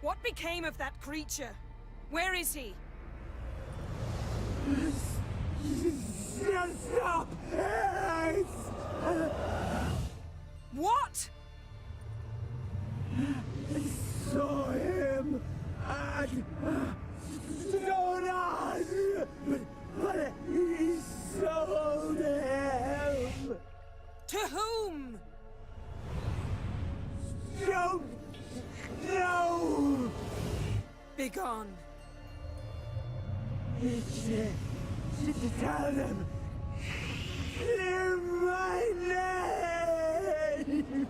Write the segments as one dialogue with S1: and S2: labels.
S1: What became of that creature? Where is he?
S2: Stop!
S1: What?
S2: I saw him and stole us, but he sold him.
S1: To whom?
S2: Don't know.
S1: Begone.
S2: Tell them. Clear my name.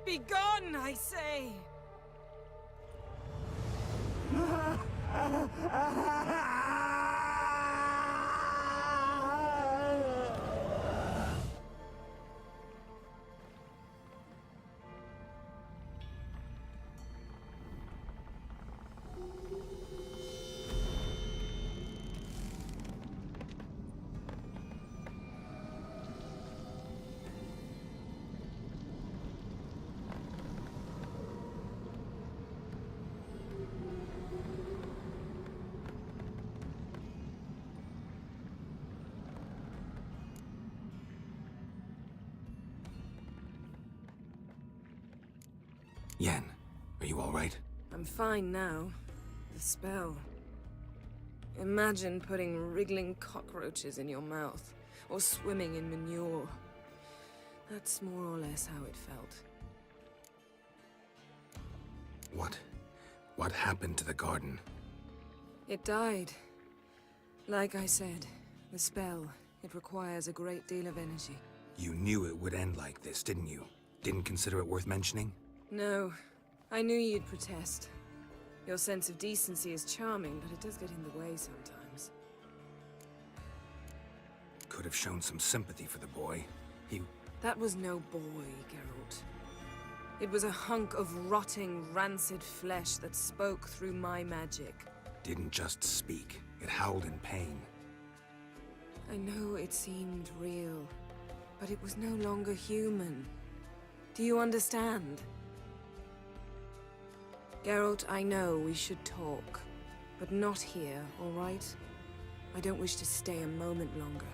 S1: Begone, I say!
S3: Yen, are you all right?
S1: I'm fine now. The spell. Imagine putting wriggling cockroaches in your mouth, or swimming in manure. That's more or less how it felt.
S3: What happened to the garden?
S1: It died. Like I said, the spell, it requires a great deal of energy.
S3: You knew it would end like this, didn't you? Didn't consider it worth mentioning?
S1: No, I knew you'd protest. Your sense of decency is charming, but it does get in the way sometimes.
S3: Could have shown some sympathy for the boy.
S1: That was no boy, Geralt. It was a hunk of rotting, rancid flesh that spoke through my magic.
S3: Didn't just speak. It howled in pain.
S1: I know it seemed real, but it was no longer human. Do you understand? Geralt, I know we should talk, but not here, all right? I don't wish to stay a moment longer.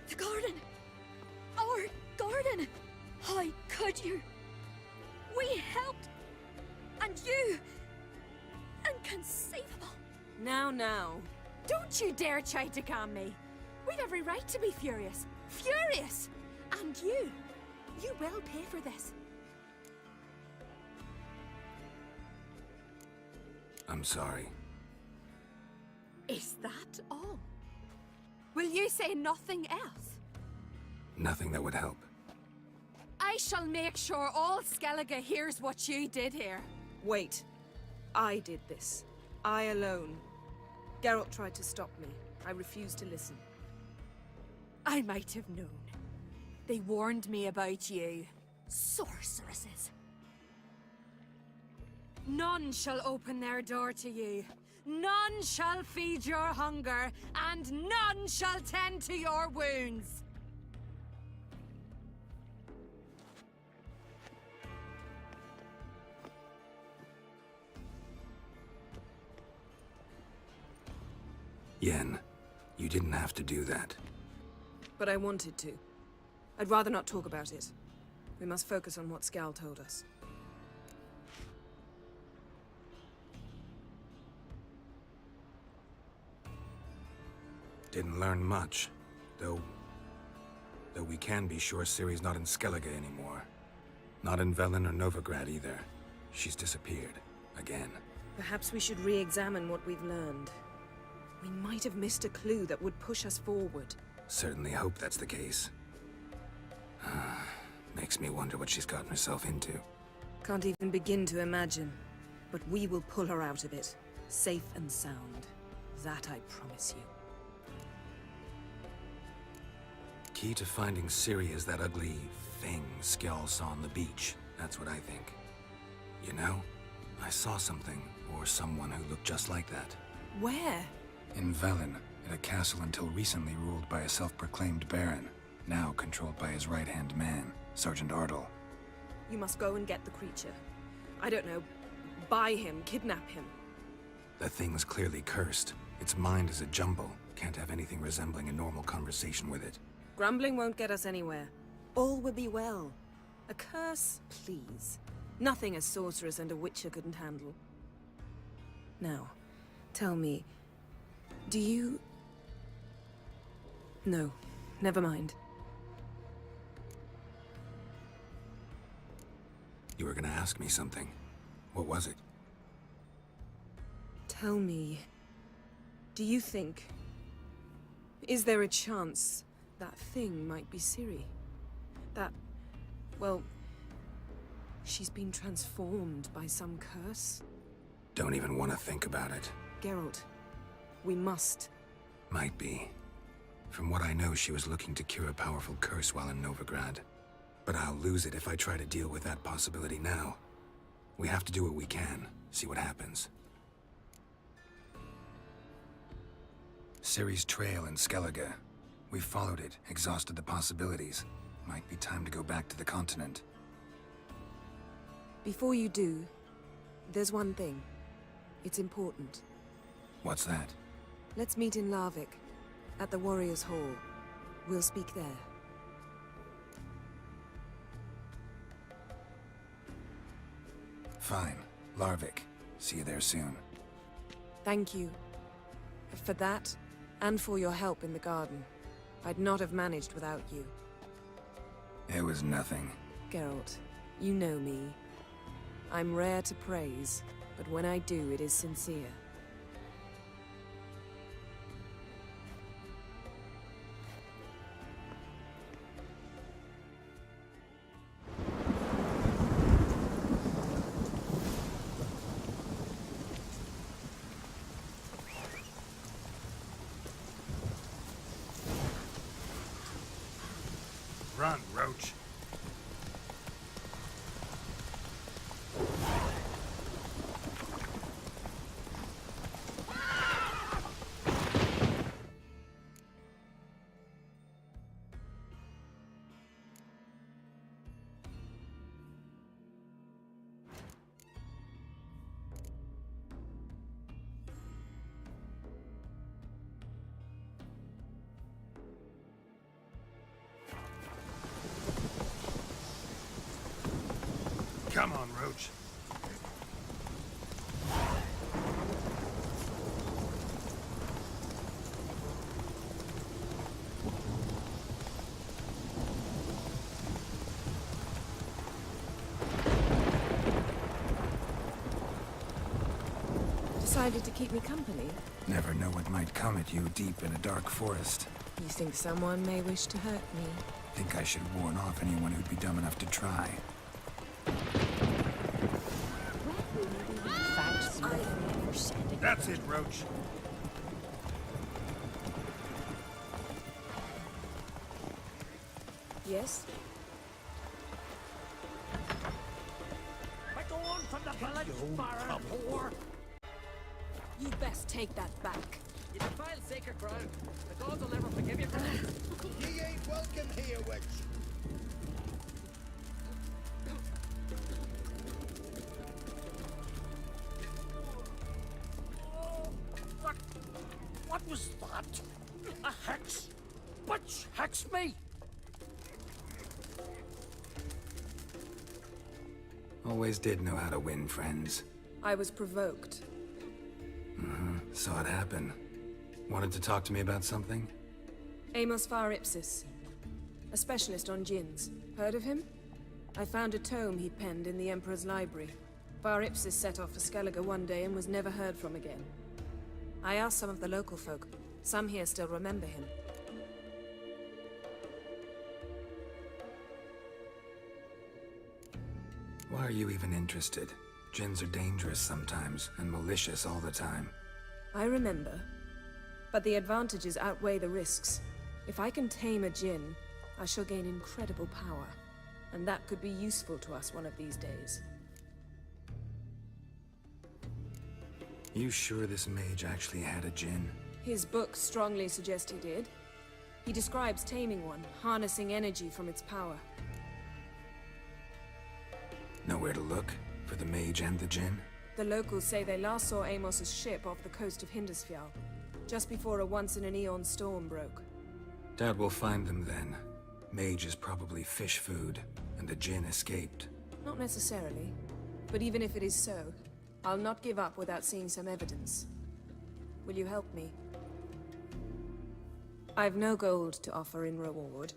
S4: The garden! Our garden! How could you? We helped! And you! Inconceivable!
S1: Now.
S4: Don't you dare try to calm me! We've every right to be furious! Furious! And you will pay for this.
S3: I'm sorry.
S4: Is that all? Will you say nothing else?
S3: Nothing that would help.
S4: I shall make sure all Skellige hears what you did here.
S1: Wait. I did this. I alone. Geralt tried to stop me. I refused to listen.
S4: I might have known. They warned me about you. Sorceresses. None shall open their door to you. None shall feed your hunger, and none shall tend to your wounds.
S3: Yen, you didn't have to do that.
S1: But I wanted to. I'd rather not talk about it. We must focus on what Skal told us.
S3: Didn't learn much, though we can be sure Ciri's not in Skellige anymore. Not in Velen or Novigrad either. She's disappeared. Again.
S1: Perhaps we should re-examine what we've learned. We might have missed a clue that would push us forward.
S3: Certainly hope that's the case. Makes me wonder what she's gotten herself into.
S1: Can't even begin to imagine. But we will pull her out of it. Safe and sound. That I promise you.
S3: Key to finding Ciri is that ugly thing Skjall saw on the beach. That's what I think. You know, I saw something, or someone who looked just like that.
S1: Where?
S3: In Velen, at a castle until recently ruled by a self-proclaimed baron, now controlled by his right-hand man, Sergeant Ardle.
S1: You must go and get the creature. I don't know, buy him, kidnap him.
S3: The thing's clearly cursed. Its mind is a jumble. Can't have anything resembling a normal conversation with it.
S1: Grumbling won't get us anywhere. All will be well. A curse, please. Nothing a sorceress and a Witcher couldn't handle. Now, tell me, do you... No, never mind.
S3: You were gonna ask me something. What was it?
S1: Tell me, do you think... Is there a chance that thing might be Ciri? That... well... she's been transformed by some curse?
S3: Don't even want to think about it.
S1: Geralt, we must.
S3: Might be. From what I know, she was looking to cure a powerful curse while in Novigrad. But I'll lose it if I try to deal with that possibility now. We have to do what we can, see what happens. Ciri's trail in Skellige. We followed it, exhausted the possibilities. Might be time to go back to the continent.
S1: Before you do, there's one thing. It's important.
S3: What's that?
S1: Let's meet in Larvik, at the Warriors' Hall. We'll speak there.
S3: Fine. Larvik. See you there soon.
S1: Thank you. For that, and for your help in the garden. I'd not have managed without you.
S3: It was nothing.
S1: Geralt, you know me. I'm rare to praise, but when I do, it is sincere.
S3: Run, Roach. Come on, Roach.
S1: Decided to keep me company?
S3: Never know what might come at you deep in a dark forest.
S1: You think someone may wish to hurt me?
S3: Think I should warn off anyone who'd be dumb enough to try. That's it, Roach.
S1: Yes?
S2: Begone from the village, foreign whore!
S1: You best take that back.
S2: You defile sacred ground. The gods will never forgive you for that. Ye ain't welcome here, witch. What was that? A hex? Which hexed me?
S3: Always did know how to win friends.
S1: I was provoked.
S3: Saw it happen. Wanted to talk to me about something?
S1: Amos Var Ipsis. A specialist on djinns. Heard of him? I found a tome he penned in the Emperor's library. Var Ipsis set off for Skellige one day and was never heard from again. I asked some of the local folk. Some here still remember him.
S3: Why are you even interested? Djinns are dangerous sometimes, and malicious all the time.
S1: I remember. But the advantages outweigh the risks. If I can tame a djinn, I shall gain incredible power. And that could be useful to us one of these days.
S3: You sure this mage actually had a djinn?
S1: His books strongly suggest he did. He describes taming one, harnessing energy from its power.
S3: Nowhere to look? For the mage and the djinn?
S1: The locals say they last saw Amos's ship off the coast of Hindarsfjall, just before a once-in-an-eon storm broke.
S3: Doubt we'll find them then. Mage is probably fish food, and the djinn escaped.
S1: Not necessarily. But even if it is so, I'll not give up without seeing some evidence. Will you help me? I've no gold to offer in reward,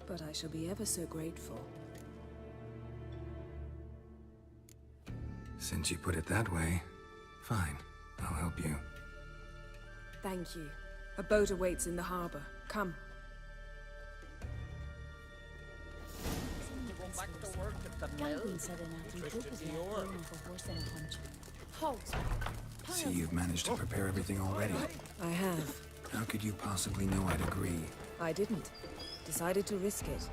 S1: but I shall be ever so grateful.
S3: Since you put it that way, fine. I'll help you.
S1: Thank you. A boat awaits in the harbor. Come.
S3: See, you've managed to prepare everything already.
S1: I have.
S3: How could you possibly know I'd agree?
S1: I didn't. Decided to risk it.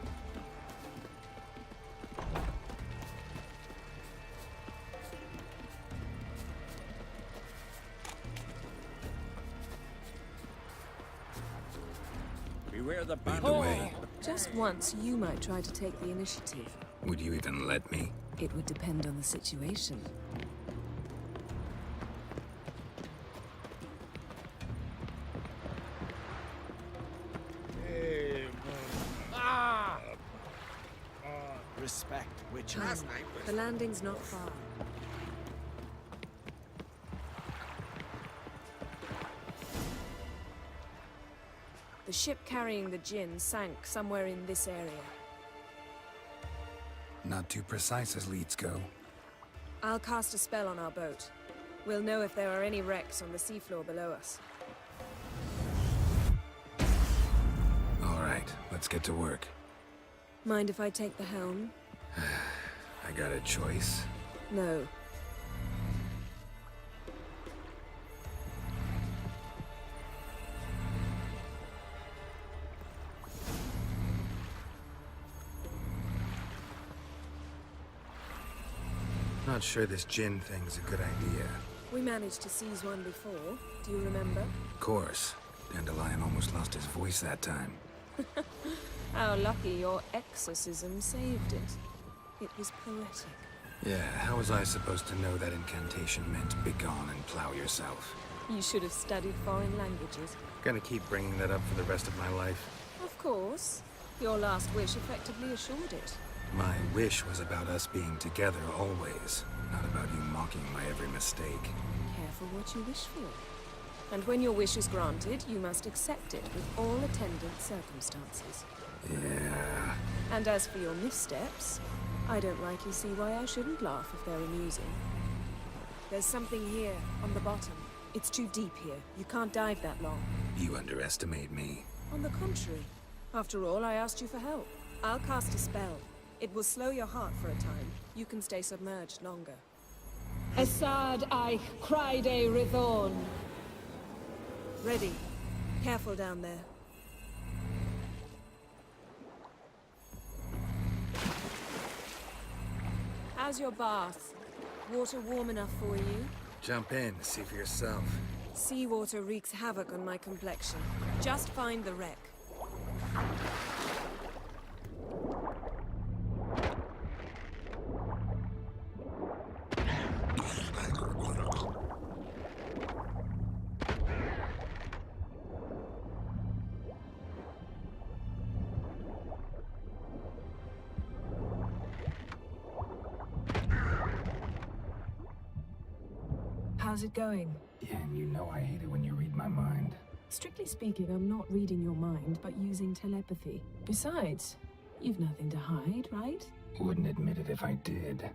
S2: Beware the
S3: Lead
S2: battle.
S3: the way.
S1: Just once, you might try to take the initiative.
S3: Would you even let me?
S1: It would depend on the situation.
S2: Respect, Witcher.
S1: The landing's not far. The ship carrying the djinn sank somewhere in this area.
S3: Not too precise as leads go.
S1: I'll cast a spell on our boat. We'll know if there are any wrecks on the seafloor below us.
S3: All right, let's get to work.
S1: Mind if I take the helm?
S3: I got a choice.
S1: No.
S3: Not sure this djinn thing's a good idea.
S1: We managed to seize one before. Do you remember?
S3: Of course. Dandelion almost lost his voice that time.
S1: How lucky your exorcism saved it. It was poetic.
S3: Yeah, how was I supposed to know that incantation meant begone and plow yourself?
S1: You should have studied foreign languages.
S3: Gonna keep bringing that up for the rest of my life.
S1: Of course. Your last wish effectively assured it.
S3: My wish was about us being together always, not about you mocking my every mistake.
S1: Careful what you wish for. And when your wish is granted, you must accept it with all attendant circumstances.
S3: Yeah.
S1: And as for your missteps, I don't rightly see why I shouldn't laugh if they're amusing. There's something here, on the bottom. It's too deep here. You can't dive that long.
S3: You underestimate me.
S1: On the contrary. After all, I asked you for help. I'll cast a spell. It will slow your heart for a time. You can stay submerged longer. Esad I Cride Rithorn. Ready. Careful down there. How's your bath? Water warm enough for you?
S3: Jump in, see for yourself.
S1: Seawater wreaks havoc on my complexion. Just find the wreck. How's it going?
S3: Yeah, and you know I hate it when you read my mind.
S1: Strictly speaking, I'm not reading your mind, but using telepathy. Besides, you've nothing to hide, right?
S3: Wouldn't admit it if I did.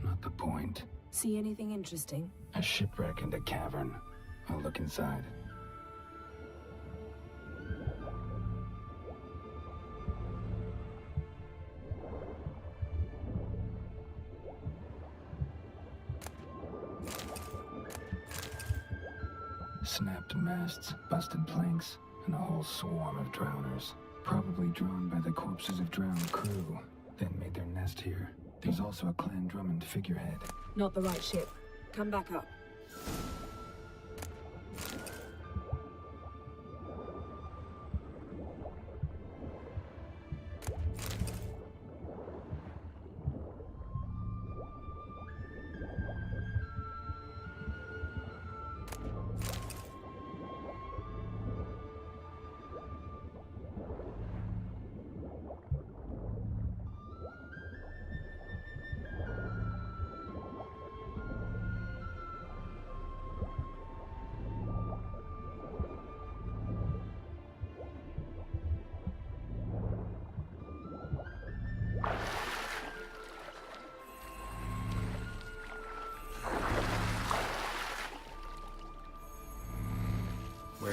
S3: Not the point.
S1: See anything interesting?
S3: A shipwreck and a cavern. I'll look inside. Snapped masts, busted planks, and a whole swarm of drowners. Probably drawn by the corpses of drowned crew, then made their nest here. There's also a Clan Drummond figurehead.
S1: Not the right ship. Come back up.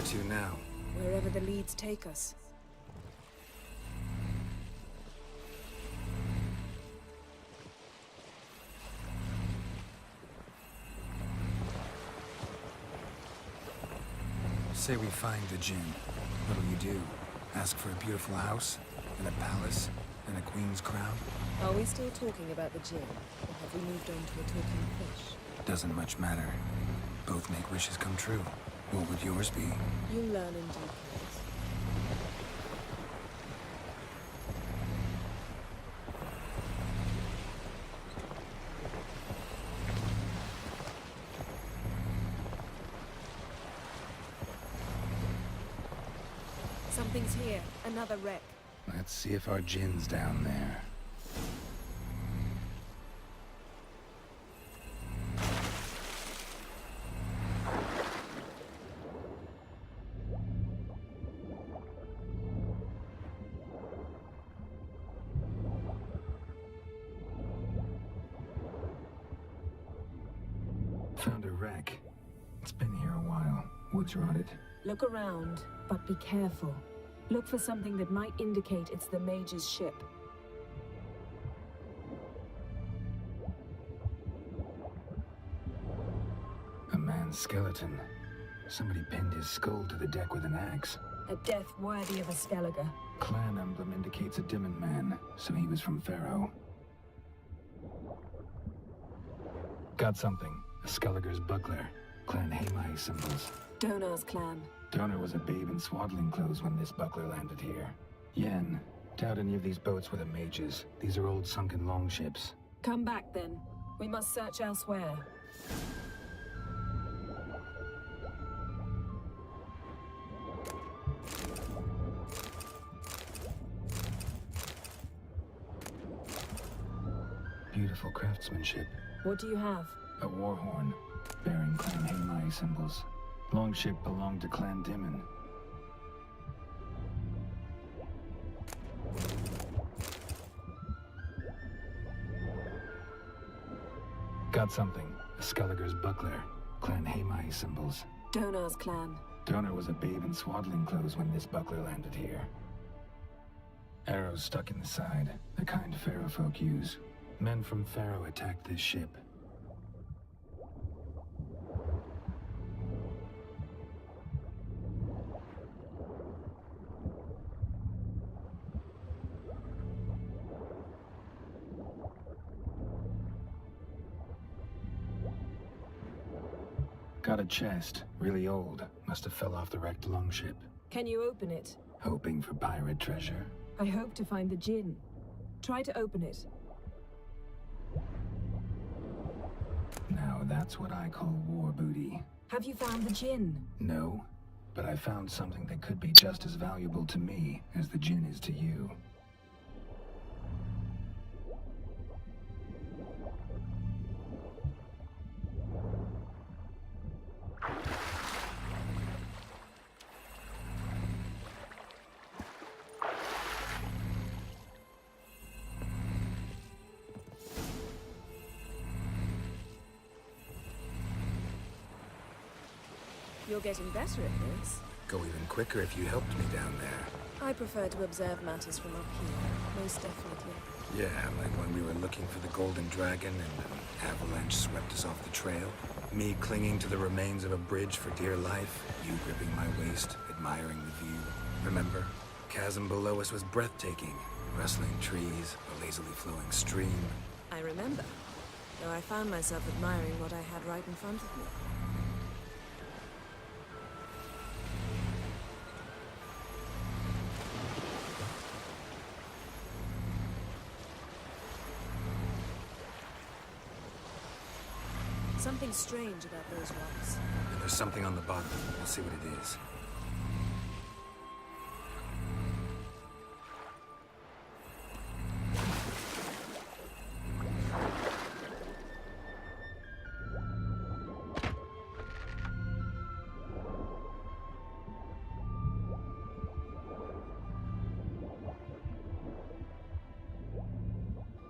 S3: to now?
S1: Wherever the leads take us.
S3: Say we find the Jinn. What'll you do? Ask for a beautiful house? And a palace? And a queen's crown?
S1: Are we still talking about the Jinn? Or have we moved on to a talking fish?
S3: Doesn't much matter. Both make wishes come true. What would yours be?
S1: You learn in due course. Something's here. Another wreck.
S3: Let's see if our Jinn's down there. Found a wreck. It's been here a while. What's on it?
S1: Look around, but be careful. Look for something that might indicate it's the mage's ship.
S3: A man's skeleton. Somebody pinned his skull to the deck with an axe.
S1: A death worthy of a Skellige.
S3: Clan emblem indicates a Dimmen man, so he was from Pharaoh. Got something. A Skellige's buckler. Clan Hamai symbols.
S1: Donar's clan.
S3: Donor was a babe in swaddling clothes when this buckler landed here. Yen, doubt any of these boats were the mages. These are old sunken longships.
S1: Come back then. We must search elsewhere.
S3: Beautiful craftsmanship.
S1: What do you have?
S3: A war horn, bearing Clan Hamai symbols. Longship belonged to Clan Dimmen. Got something. A Skellige's buckler. Clan Hamai symbols.
S1: Donar's clan.
S3: Donor was a babe in swaddling clothes when this buckler landed here. Arrows stuck in the side, the kind Pharaoh folk use. Men from Pharaoh attacked this ship. Got a chest, really old. Must have fell off the wrecked longship.
S1: Can you open it?
S3: Hoping for pirate treasure.
S1: I hope to find the Jinn. Try to open it.
S3: Now that's what I call war booty.
S1: Have you found the Jinn?
S3: No, but I found something that could be just as valuable to me as the Jinn is to you.
S1: You're getting better at this.
S3: Go even quicker if you helped me down there.
S1: I prefer to observe matters from up here, most definitely.
S3: Yeah, like when we were looking for the Golden Dragon and an avalanche swept us off the trail. Me clinging to the remains of a bridge for dear life. You gripping my waist, admiring the view. Remember? Chasm below us was breathtaking. Rustling trees, a lazily flowing stream.
S1: I remember, though I found myself admiring what I had right in front of me. Something strange about those rocks.
S3: And there's something on the bottom. We'll see what it is.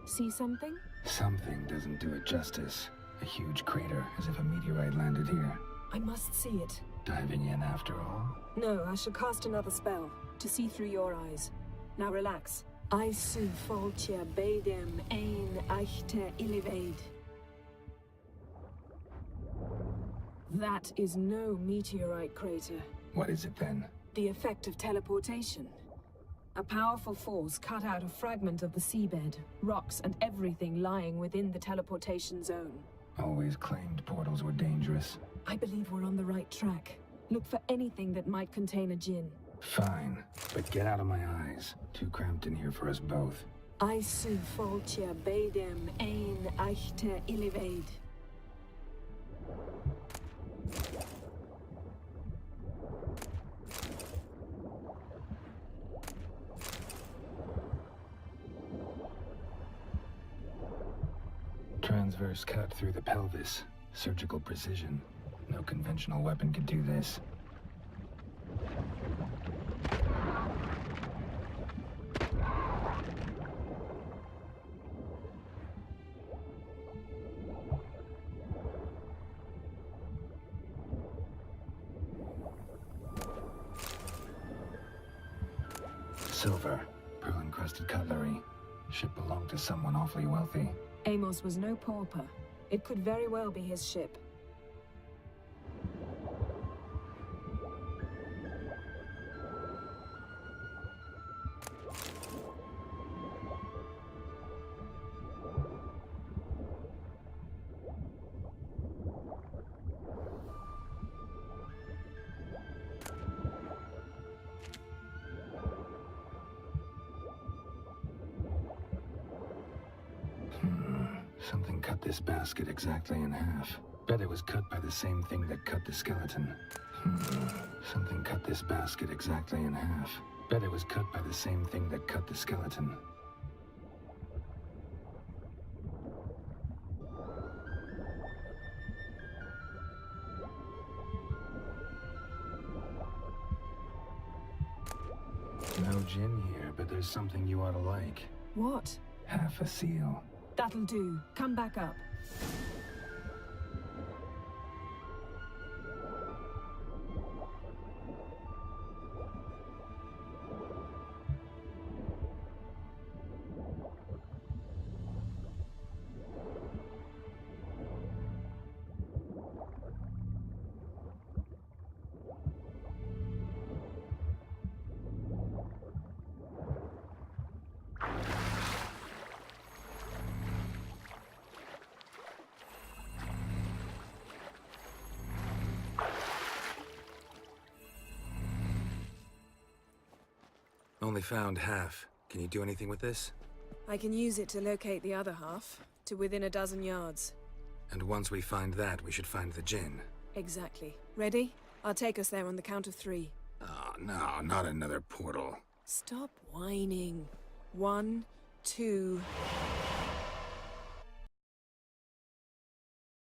S1: See something?
S3: Something doesn't do it justice. A huge crater, as if a meteorite landed here.
S1: I must see it.
S3: diving in after all?
S1: No, I shall cast another spell, to see through your eyes. Now relax. I su Wticher beidem ein Wticher illivaid. That is no meteorite crater.
S3: What is it then?
S1: The effect of teleportation. A powerful force cut out a fragment of the seabed, rocks and everything lying within the teleportation zone.
S3: Always claimed portals were dangerous.
S1: I believe we're on the right track. Look for anything that might contain a djinn.
S3: Fine, but get out of my eyes. Too cramped in here for us both.
S1: I su Wticher beidem ein Wticher illivaid.
S3: Transverse cut through the pelvis. Surgical precision. No conventional weapon could do this. Silver. Pearl-encrusted cutlery. Ship belonged to someone awfully wealthy.
S1: Amos was no pauper. It could very well be his ship.
S3: Something cut this basket exactly in half. Bet it was cut by the same thing that cut the skeleton. Something cut this basket exactly in half. Bet it was cut by the same thing that cut the skeleton. No gin here, but there's something you ought to like.
S1: What?
S3: Half a seal.
S1: That'll do. Come back up.
S3: Only found half. Can you do anything with this?
S1: I can use it to locate the other half, to within a dozen yards.
S3: And once we find that, we should find the gin.
S1: Exactly. Ready? I'll take us there on the count of 3.
S3: Oh, no, not another portal.
S1: Stop whining. 1, 2...